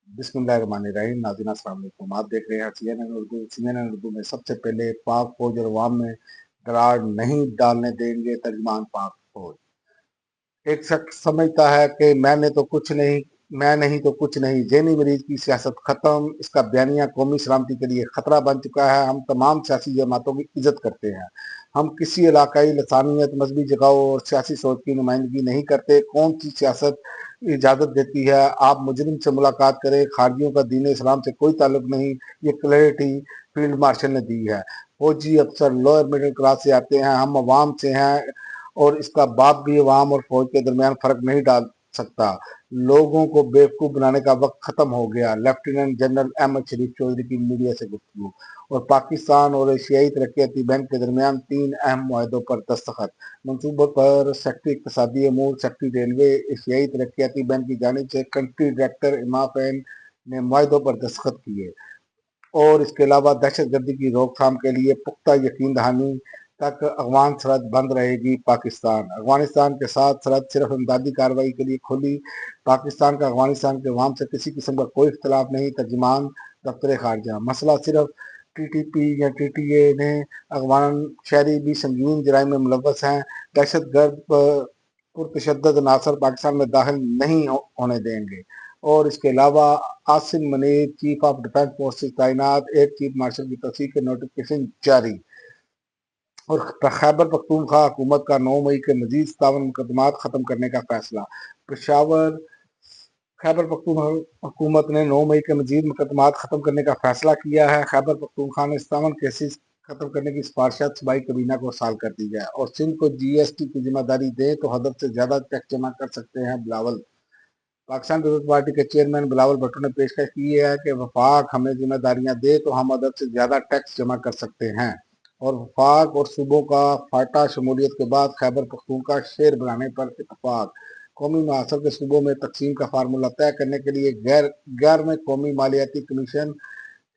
बिस्मिल्लाहिर्रहमानिर्रहीम। नाज़रीन अस्सलाम वालेकुम। आप देख रहे हैं CNN उर्दू में सबसे पहले पाक फौज और अवाम में दरार नहीं डालने देंगे तर्जुमान पाक फौज। एक शख्स समझता है कि मैं नहीं तो कुछ नहीं, ज़हनी मरीज की सियासत खत्म। इसका बयानिया कौमी सलामती के लिए खतरा बन चुका है। हम तमाम सियासी जमातों की इज्जत करते हैं। हम किसी इलाकाई लसानियत, मजहबी जगाव और सियासी सोच की नुमाइंदगी नहीं करते। कौन सी सियासत इजाज़त देती है आप मुजरिम से मुलाकात करें, खारजियों का दीन इस्लाम से कोई ताल्लुक नहीं। ये क्लैरिटी फील्ड मार्शल ने दी है। फौजी अफसर लोअर मिडिल क्लास से आते हैं, हम अवाम से हैं और इसका बाप भी अवाम और फौज के दरमियान फर्क नहीं डाल सकता। लोगों को बेवकूफ़ बनाने का वक्त खत्म हो गया। लेफ्टिनेंट जनरल अहमद शरीफ चौधरी की मीडिया से गुफ्तगू। और पाकिस्तान और एशियाई तरक्याती बैंक के दरमियान 3 अहम मुआहदों पर दस्तखत। मंसूबों पर सेक्रेटरी इक़्तिसादी अमूर, सेक्रेटरी रेलवे, एशियाई तरक्याती बैंक की जानिब से कंट्री डायरेक्टर इमाफैन ने मुआहदों पर दस्तखत किए। और इसके अलावा दहशतगर्दी की रोकथाम के लिए पुख्ता यकीन दहानी तक अफगान सरहद बंद रहेगी। पाकिस्तान अफगानिस्तान के साथ सरहद सिर्फ इमदादी कार्रवाई के लिए खुली। पाकिस्तान का अफगानिस्तान के अवाम से किसी किस्म का कोई इख्तलाफ नहीं। तर्जुमान दफ्तर खारजा। मसला सिर्फ TTP या TTA ने अफगान शहरी भी संगीन जराइम में मुलव्वस हैं। दहशतगर्द पुरतशद्दद अनासर पाकिस्तान में दाखिल नहीं होने देंगे। और इसके अलावा Asim Munir chief of defence forces तैनात, एयर चीफ मार्शल की तस्वीर के नोटिफिकेशन जारी। और खैबर पख्तूनख्वा हुकूमत का 9 मई के मजीद 57 मुकदमात खत्म करने का फैसला। पेशावर खैबर पख्तूनख्वा हुकूमत ने 9 मई के मजीद मुकदमात खत्म करने का फैसला किया है। खैबर पख्तूनख्वा ने 57 केसेस खत्म करने की सिफारिशात सूबाई कबीना को साल कर दी है। और सिंध को GST की जिम्मेदारी दे तो हद से ज्यादा टैक्स जमा कर सकते हैं बिलावल। पाकिस्तान पीपल्स पार्टी के चेयरमैन बिलावल भुट्टो ने पेशकश की है कि वफाक हमें जिम्मेदारियां दे तो हम अदद से ज्यादा टैक्स जमा कर सकते हैं। और वफाक और सूबों का फाटा शमूलियत के बाद खैबर पख्तूनख्वा शेर बनाने पर इतफाक। कौमी महासर के सूबों में तकसीम का फार्मूला तय करने के लिए 11वें कौमी मालियाती कमीशन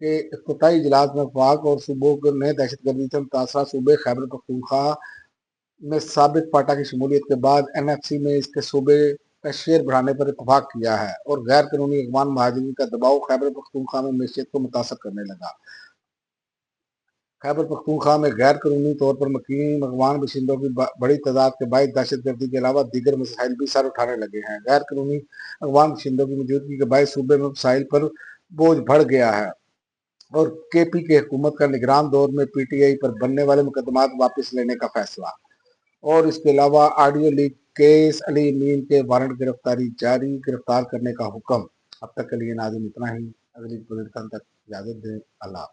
के इफ्तिताई इजलास में वफाक और सूबों ने दहशतगर्दी से मुतासरा सूबे खैबर पख्तूनख्वा में साबिक फाटा की शमूलियत के बाद NFC में इसके सूबे का शेयर बढ़ाने पर इतफाक किया है। और गैर कानूनी अफगान महाजरीन का दबाव खैबर पख्तूनख्वा में मैशियत को मुतासर करने लगा। खैबर पख्तूनख्वा में गैर कानूनी तौर पर मुकीम अफगान बशिंदों की बड़ी तादाद के बायस दहशतगर्दी के अलावा दीगर मसाइल भी सर उठाने लगे हैं। गैर कानूनी अफगान बशिंदों की मौजूदगी के बायस सूबे में मसाइल पर बोझ बढ़ गया है। और KP की हुकूमत का निगरान दौर में PTI पर बनने वाले मुकदमात वापस लेने का फैसला। और इसके अलावा ऑडियो लीक केस अली अमीन के वारंट गिरफ्तारी जारी, गिरफ्तार करने का हुक्म। अब तक के लिए नाज़रीन इतना ही। अगली बुलेटिन तक इजाजत दें। अल्लाह।